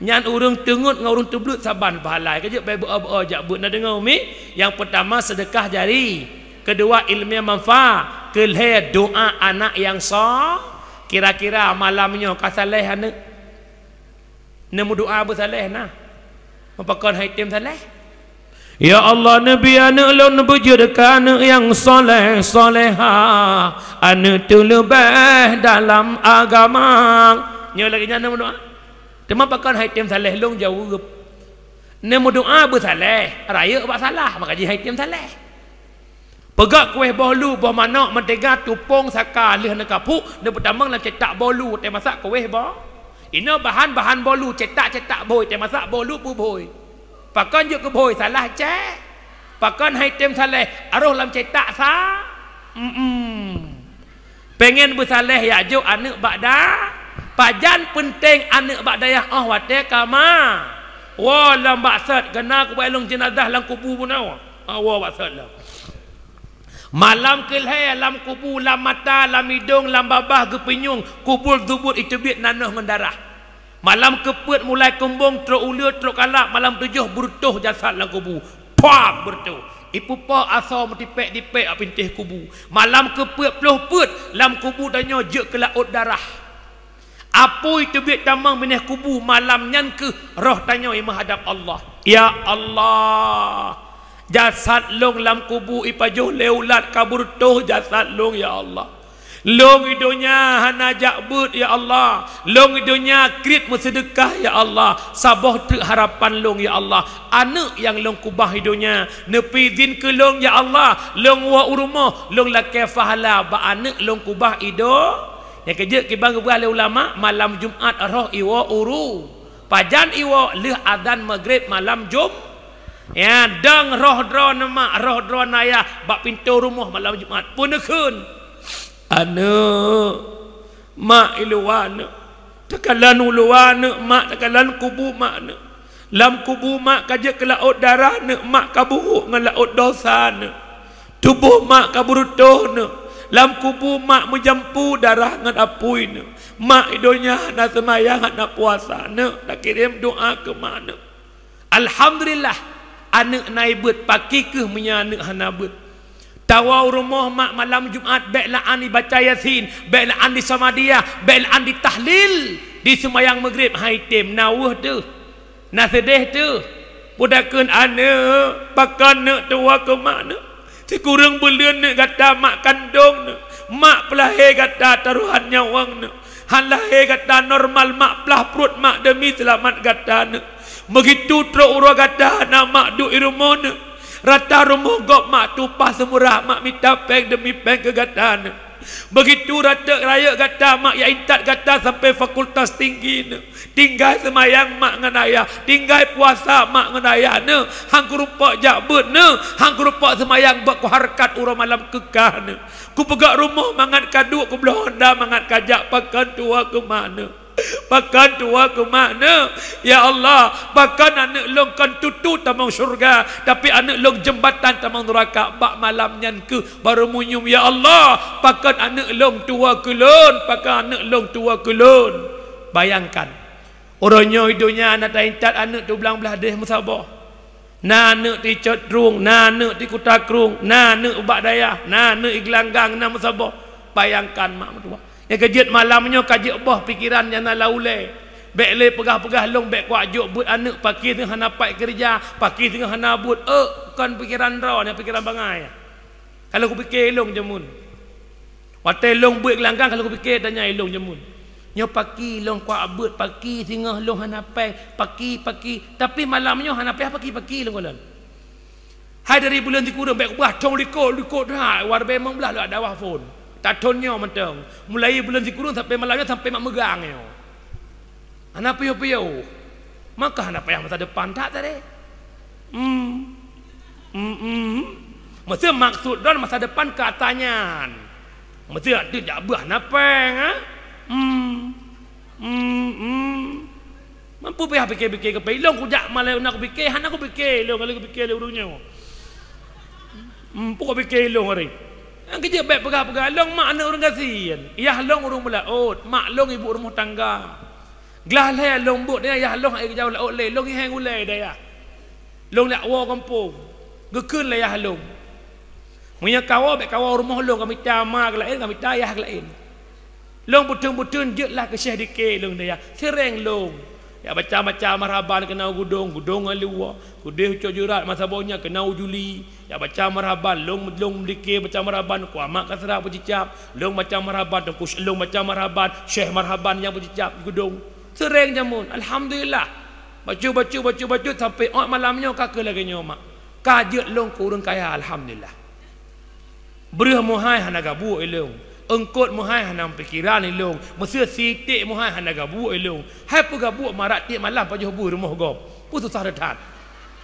Nyan urung tengut dengan urung teblut saban pahalai. Kejut baik berdoa jak buat nak dengar umi. Yang pertama sedekah jari. Kedua ilmiah manfaat. Kelih doa anak yang sah. Kira-kira malamnya kasaleh anak. Nemu doa bersaleh nah. Mempakon haitim saleh. Ya Allah Nabi anak lon bujurkan anak yang soleh soleha anak tu lebih dalam agama. Nyo lagi nyana doa. Tema pakan haitim saleh long jauh. Nemu doa bersaleh raya bak salah maka ji haitim saleh. Pegak kuih bolu bah manak mentega tupung saka leh nak kapuk ne pertama nak cetak bolu te masak kuih bah. Ino bahan bolu cetak boy te masak bolu pu boy. Pakan je ke boy salah cek. Pakan haitim saleh aruh lam cetak sa. Pengen bersaleh ya jo anak bakda. Pajan penting anak bakda ya wate kama. Wa lam baksad kena ku bailung jenazah lang kubur punawa. Wa baksad lah. Malam kelhai lam kubur lam mata lam hidung lam babah gepenyung kubur zubur itu bit nanah mendarah. Malam keput mulai kembung teruk ulir teruk kalak malam 7 bertuh jasad dalam kubur. Pam bertuh. Ipu pa asal dipek pintih kubur. Malam keput peluh-put dalam kubur tanya je ke laut darah. Apa itu biak tamang menih kubur malam nyan ke roh tanya menghadap Allah. Ya Allah. Jasad long dalam kubur ipajuh leulat kabur tuh jasad long ya Allah. Long hidupnya hana jakbut ya Allah. Long hidupnya krit bersedekah ya Allah. Sabah ter harapan long ya Allah. Anak yang long kubah hidupnya nepi zin ke long ya Allah. Long wa urumah long lakai fahala ba anak long kubah hidup. Yang kerja kibang kebelah ulama malam Jumat roh iwa uru. Pajan iwa leh adan maghrib malam Jum. Ya dang roh dro nama roh dro naya bak pintu rumah malam Jumat pun nekun. Anak mak iluan tekalan uluan mak tekalan kubu mak lam kubu mak kaje ke laut darah ne mak kaburuk ngan laut dosa ne tubuh mak kaburutuh ne lam kubu mak menjampu darah ngan apui ne mak idonya nak semayang nak puasa ne nak kirim doa ke mana alhamdulillah anak naibut paki ke punya anak hanabut tawau rumah mak malam Jumaat baiklah ani baca Yasin baiklah ani Samadiyah baiklah ani tahlil di semayang maghrib hai tem nawah tu nak sedih tu pudakeun anak pakan nak tua ke mana si kurang belian nak kata mak kandung nak mak pelahir kata taruhan nyawang nak han lahir kata normal mak pelah perut mak demi selamat kata nak begitu teruk urang kata nak mak duk di rumah nak rata rumah gop mak tupah semurah mak minta peng demi peng ke kata nak begitu rata raya kata mak ya intat kata sampai fakultas tinggi ne tinggal semayang mak ngan ayah tinggal puasa mak ngan ayah ne hang kerupak jakbut ne hang kerupak semayang buat ku harkat urang malam kekah ne ku pegak rumah mangat kaduk ku belah honda mangat kajak pakan tua ke mana pakan tua ke mana ya Allah pakan anak long kan tutu tamang syurga tapi anak long jembatan tamang neraka bak malam nyan ke baru munyum ya Allah pakan anak long tua kelon pakan anak long tua kelon bayangkan orangnya hidupnya anak taintat anak tu belang-belah deh musabah na anak di Codrung na anak di Kutakrung na anak ubak dayah na anak Iglanggang na musabah bayangkan mak tua yang kejut malamnya kajik boh pikiran yang nak laulai bek le pegah-pegah long bek kuat juk but anak paki tengah napak kerja paki tengah nabut kan pikiran raw ni pikiran bangai kalau aku fikir long jemun watai long buat gelanggang kalau aku fikir tanya long jemun nyo paki long kuat but paki tengah long hanapai paki tapi malamnya hanapai paki long kolan hai dari bulan dikurang bek bah tong likot dah war memang belah ada dawah phone tak tonnya mentang mulai bulan zikurun sampai malamnya sampai mak megang yo anak piyo maka anak payah masa depan tak tadi mesti maksud dan masa depan katanya mesti ada jabah napeng mampu payah fikir-fikir ke pelong kujak malah nak fikir han aku fikir lo kalau aku fikir le urungnya pokok fikir lo hari yang kerja baik pegah-pegah long mak anak orang kasihan yah long urung melaut mak long ibu rumah tangga gelah le long buk dia yah long ai jauh laut le long hang ulai dia long nak wa kampung gekeun le yah long punya kawa baik kawa rumah long kami tama ke lain kami tayah ke lain long butun-butun je lah ke syekh dike long dia sereng long ya baca-baca marhaban kena gudong aliwa gudeh cojurat masa bawnya kena ujuli ya baca marhaban long dike baca marhaban ku amak kasra bercicap long baca marhaban ku long baca marhaban syekh marhaban yang bercicap gudong sering jamun alhamdulillah baca sampai malamnya kakak lagi nyomak kajet long kurang kaya alhamdulillah berah mohai hanaga bu elong engkot muhai hanam pikiran ilung mesir sitik muhai hanaga bu ilung hai pega bu marak tiap malam pajah bu rumah gop putus saretan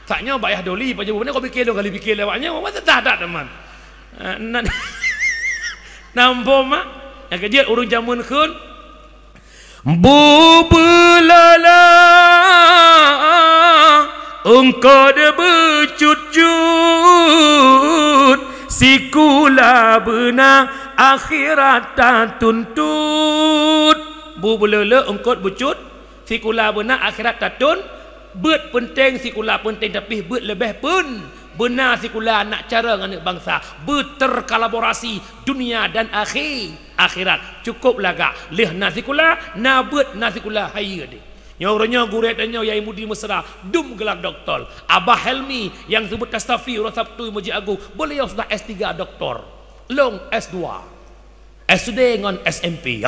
saknya bayah doli pajah bu ni kau fikir kali fikir lewatnya masa tak teman nampo mak yang kejut urung jamun kun bu belala engkau de bercut sikula benang akhirat tuntut bu belele engkot bucut sikula benar akhirat tatun bet penting sikula penting tapi bet lebih pun benar sikula nak cara dengan bangsa berterkolaborasi dunia dan akhirat cukup laga leh nasikula na bet nasikula hayya de nyornya guret dan nyor Yai Mudi Mesra dum gelar doktor Abah Helmi yang sebut Astagfirullah Sabtu Masjid Agung beliau sudah S3 doktor long S2 SD dengan SMP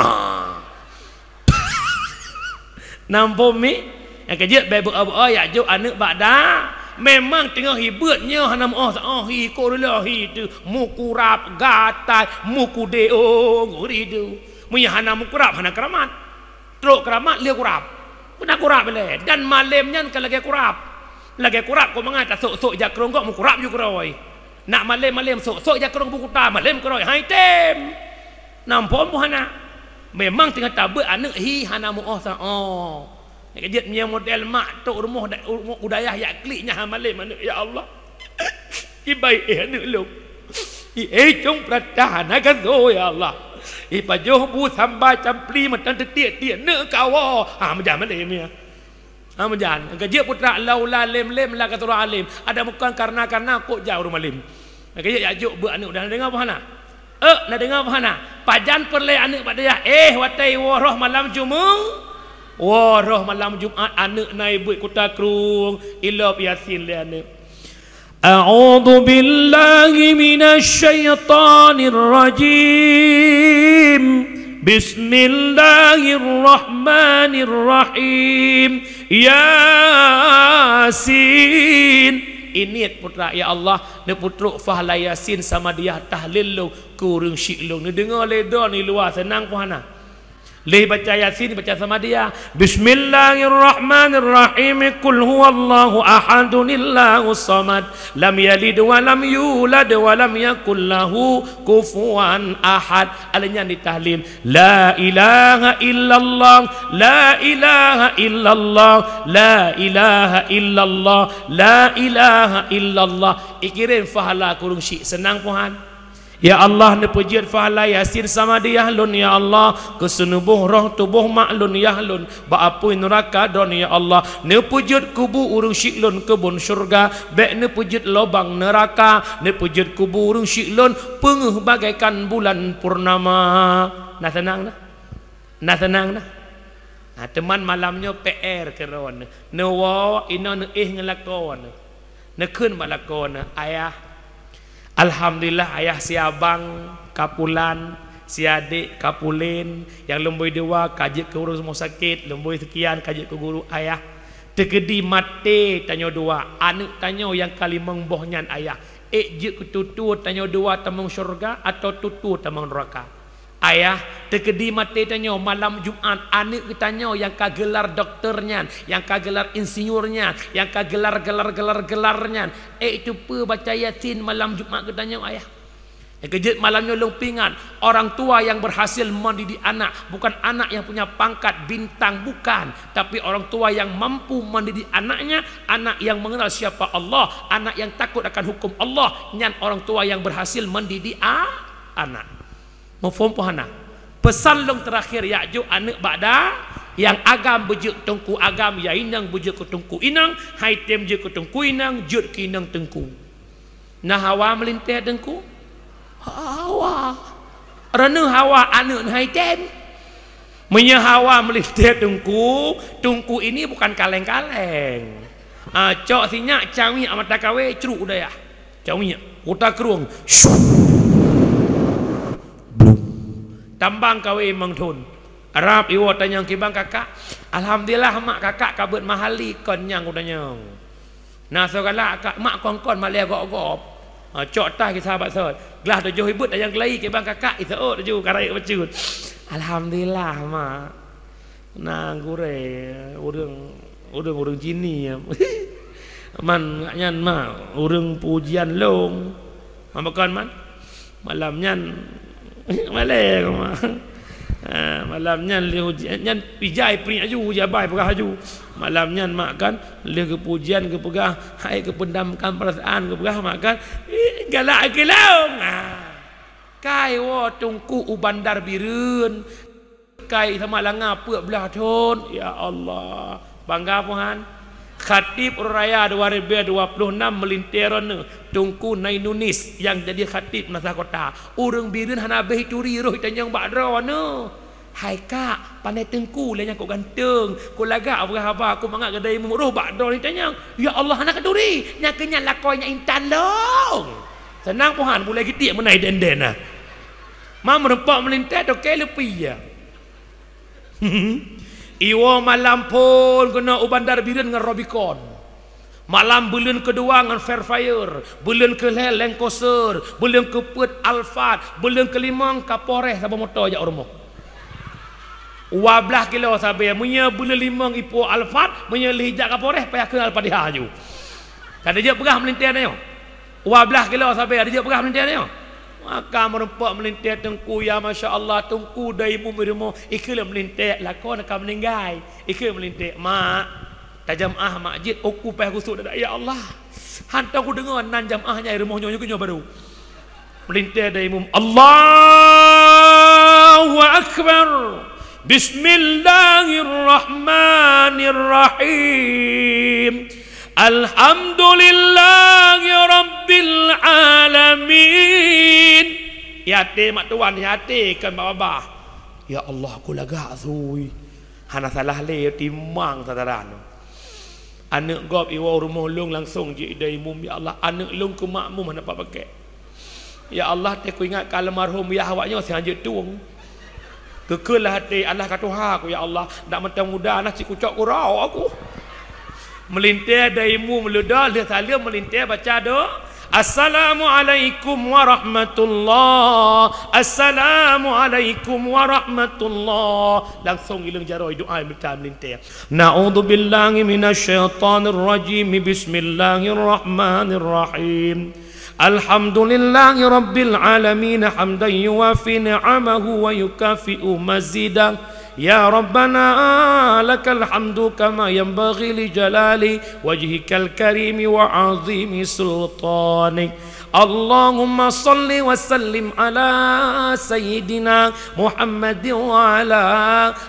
nampak mi yang kejut baik abu ya jauh anak bakda memang tengah hibutnya hanam hi korlah itu mukurap gatai mukudeo nguridu punya hanam mukurap hanam keramat truk keramat dia kurap pernah kurap boleh dan malamnya kalau lagi kurap kau mengata sok jakrong kau mukurap juga roy nak malam sok jakrong buku ta malam kroy hai tem nampak muhana memang tengah tabut anak hi hana mu Kejut punya model mak tok rumah udayah yak kliknya hamalim anu ya Allah. Ibai anu lu. Chung pratahan kan tu ya Allah. Pajoh bu sampai campli matan tetik ne kawo. Macam mana ni? Macam. Kejut putra laula lem la katura alim. Ada bukan karena kok jauh rumah lim. Kejut ya juk bu anu dah dengar apa hana? Nak dengar apa hana? Pajan perle anu pada ya watai waroh malam Jumaat. Waroh malam Jumaat anak naik buat kota kerung ilap yasin le anak. A'udzu billahi minasy syaithanir rajim. Bismillahirrahmanirrahim. Yasin. Ini putra ya Allah, ne putruk fahla yasin sama dia tahlil lu kurung syik lu. Ne dengar leda ni luar senang puhana. Leh baca yasin baca sama dia. Bismillahirrahmanirrahim. Qul huwallahu ahadun illahus samad. Lam yalid wa lam yulad wa lam yakul lahu kufuwan ahad. Alanya ditahlil. La ilaha illallah. La ilaha illallah. La ilaha illallah. La ilaha illallah. Ikirin fahala kurung syik senang puhan. Ya Allah ne pujian fahala yasin sama dia lun ya Allah kesenubuh roh tubuh maklun ya lun baapui neraka don ya Allah ne pujian kubu urung syiklun kebun syurga bek ne pujian lobang neraka ne pujian kubu urung syiklun pengeh bagaikan bulan purnama. Nah tenang dah. Nah tenang dah. Nah teman malamnya PR keron ne wa ina ne ngelakon ne keun balakon ayah. Alhamdulillah ayah si abang kapulan si adik kapulin yang lembui dua kajik ke urus rumah sakit lembui sekian kajik ke guru ayah tegedi mati tanya dua anak tanya yang kali mengbohnyan ayah je ketutu tanya dua tamang syurga atau tutu tamang neraka. Ayah tegedi mati tanya malam Jumaat anak tanya yang kagelar dokternya, yang kagelar insinyurnya, yang kagelar gelarnya. Itu pe baca yasin malam Jumaat tanya ayah. Kejut malamnya lumpingan orang tua yang berhasil mendidik anak, bukan anak yang punya pangkat bintang bukan, tapi orang tua yang mampu mendidik anaknya, anak yang mengenal siapa Allah, anak yang takut akan hukum Allah, nyan orang tua yang berhasil mendidik anak. Mafhum pohana. Pesan long terakhir ya jo anak bada yang agam bejuk tengku agam ya inang bejuk ke tengku inang hai tem je ke tengku inang jut ke inang tengku. Nah hawa melintah tengku. Hawa. Rana hawa anak hai tem. Menya hawa melintah tengku, tengku ini bukan kaleng-kaleng. Cok sinyak cawi amat kawe ceruk udah ya. Cawinya uta kerung. Tambang kawe mangthun Arab iwo tanyang kibang kakak alhamdulillah mak kakak kabut mahali kon nyang udanyang nah segala kak mak kon malia gok-gok cok tah ke sahabat sot gelah 7 ribut yang kelai kibang kakak itu tuju karai becut alhamdulillah mak nah gure urang cini ya man nyan mak urang pujian long makan man malam nyan malek malamnya nyan pijai pring aju jabai pegah aju malamnya makan le ke pujian ke pegah hai ke pendamkan perasaan ke pegah makan galak ke laung kai wo tungku ubandar birun kai sama langa peuk belah thon ya Allah bangga puhan Khatib Raya 2026 melinteron tungku Nainunis yang jadi khatib Nasa Kota. Urang birin hanabeh turi roh tanyang badra ne. Hai kak, pandai tengku le kau ganteng. Kau lagak apa aku mangak gadai roh badra ni tanyang. Ya Allah anak keduri, nya kenya lakonya intan long. Senang puhan boleh gitik menai den-den ah. Mam rempak melintas tok ke lepi ya. Iwo malam pun kena ubandar birin dengan Robicon. Malam bulan kedua dengan Fairfire, bulan kelihal Lancaster, bulan keput Alphard, bulan kelima Kapolres sama motor jak rumah. 12 kilo sabe, punya bulan 5 ipo Alphard, punya lihjak Kapolres payah ke Al-Fatihah ju. Kan dia pegah melintas ni. 12 kilo sabe, dia pegah melintas ni. Maka merempak melintir tengku ya Masya Allah tengku daimu berumur ikut melintir lakon akan meninggal ikut melintir mak tajam masjid aku payah kusuk dah ya Allah hantar aku dengar nan jamaahnya rumahnya juga baru melintir daimu Allahu Akbar Bismillahirrahmanirrahim Alhamdulillahi Rabbil Alamin. Yati mak tuan yati kan babah. Ya Allah aku lagak sui. Hana salah le timang sadaran. Anak gob iwa rumah lung langsung je idai mum ya Allah. Anak lung ke makmum mana apa pakai. Ya Allah aku ingat kalau marhum ya awaknya sengaja tuang. Kekelah hati Allah kata aku ya Allah. Nak mentang muda anak si kucak kurau aku. Melintir daimu meludah dia salim melintir baca doa Assalamualaikum warahmatullah Assalamualaikum warahmatullah langsung ilang jaroi doa melintir na'udzubillahi minasyaitanir rajim bismillahirrahmanirrahim alhamdulillahi rabbil alamin hamdan yuwafi ni'amahu wa yukafi'u mazidah Ya Rabbana lakal hamdu kama yanbaghi li jalali wajhikal karimi wa azimi sultanik Allahumma salli wa sallim ala sayyidina Muhammadin wa ala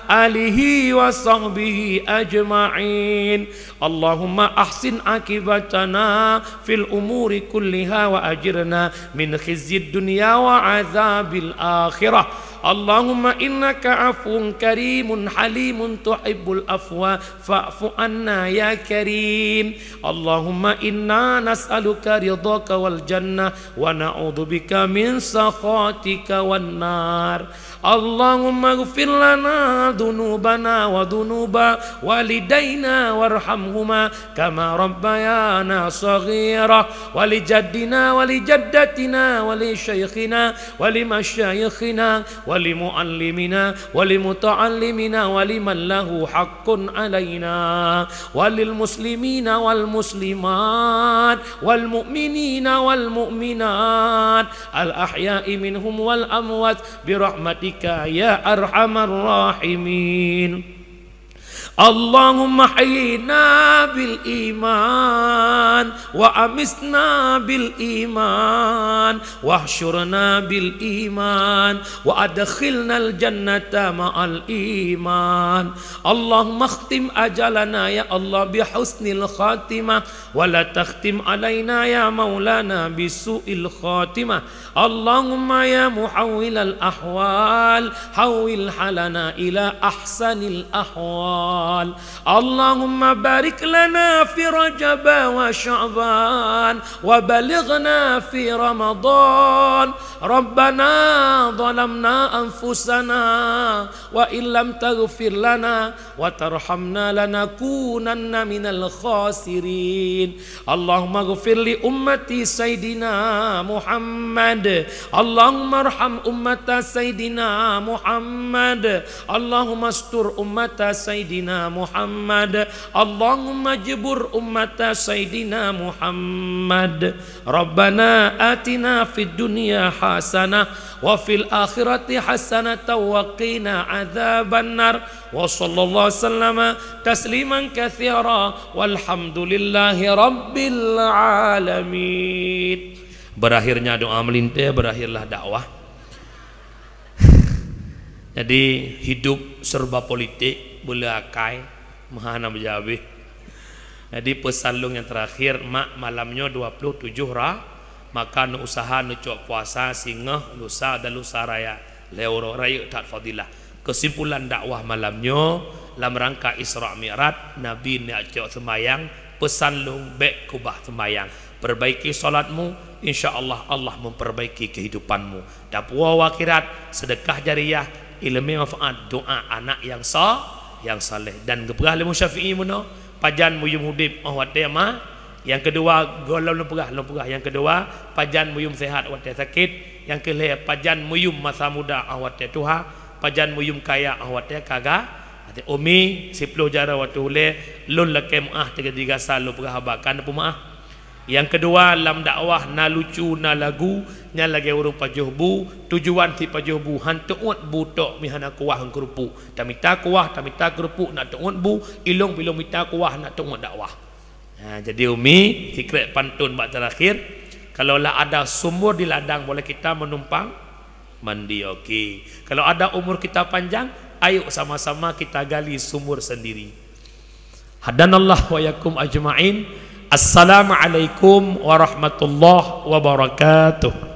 alihi wa sahbihi ajma'in Allahumma ahsin akibatana fil umuri kulliha wa ajirna min khizyid dunya wa azabil akhirah Allahumma innaka afuun karimun halimun tuhibbul afwa fa'fu anna ya karim Allahumma inna nas'aluka ridhaka wal jannah wa na'udzubika min sakhatika wan nar Allahumma ighfir lana dhunubana wa dhunuba walidayna warhamhuma kama rabbayana saghira wa li jaddina wa li jaddatina wa li shaykhina wa li masyayikhina ولمعلمنا ولمتعلمنا ولمن له حق علينا وللمسلمين والمسلمات والمؤمنين والمؤمنات الأحياء منهم والأموات برحمتك يا أرحم الراحمين اللهم حينا بالإيمان وأمسنا بالإيمان واحشرنا بالإيمان وأدخلنا الجنة مع الإيمان اللهم اختم أجلنا يا الله بحسن الخاتمة ولا تختم علينا يا مولانا بسوء الخاتمة اللهم يا محول الأحوال حول حالنا إلى أحسن الأحوال اللهم بارك لنا في رجب وشعبان وبلغنا في رمضان ربنا ظلمنا أنفسنا وإن لم تغفر لنا وترحمنا لنكونن من الخاسرين اللهم اغفر لأمتي سيدنا محمد اللهم ارحم أمة سيدنا محمد اللهم استر أمة سيدنا محمد اللهم اجبر أمة سيدنا محمد ربنا آتنا في الدنيا حسنة وفي الآخرة حسنة وقنا عذاب النار وصلى الله وسلم تسليما كثيرا والحمد لله رب العالمين. Berakhirnya doa melintir, berakhirlah dakwah. Jadi hidup serba politik, belakai, mahana berjabih. Jadi pesan lung yang terakhir, mak malamnya 27 maka nu usaha nu cok puasa singa lusa dan lusa raya leoro raya tak fadilah. Kesimpulan dakwah malamnya dalam rangka Isra Mi'raj, Nabi nak cok sembayang, pesan lung bek kubah sembayang, perbaiki solatmu, insyaallah Allah memperbaiki kehidupanmu. Dapwa wakirat, sedekah jariah, ilmu manfaat, doa anak yang saleh dan geperah ilmu Syafi'i muno pajan muyum hudib awat tema. Yang kedua golong lepegah. Yang kedua pajan muyum sehat awat sakit. Yang kelima pajan muyum masa muda awat tuha. Pajan muyum kaya awat kaga. Umi 10 jara waktu le lun lekem 3 sal lepegah habakan pemaah. Yang kedua, lam dakwah na lucu na lagu nya lagi urung pajuhbu tujuan ti pajuhbu han tuut bu tok mi hana kuah hang kerupu tamita kuah tamita kerupu nak tuut bu ilung bilung mita kuah nak tuut dakwah. Jadi umi secret pantun bab terakhir, kalau lah ada sumur di ladang boleh kita menumpang mandi, okey. Kalau ada umur kita panjang, ayo sama-sama kita gali sumur sendiri. Hadanallah wa yakum ajma'in. Assalamualaikum warahmatullahi wabarakatuh.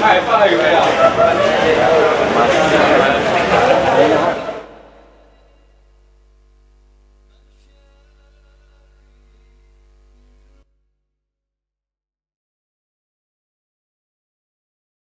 High five, man.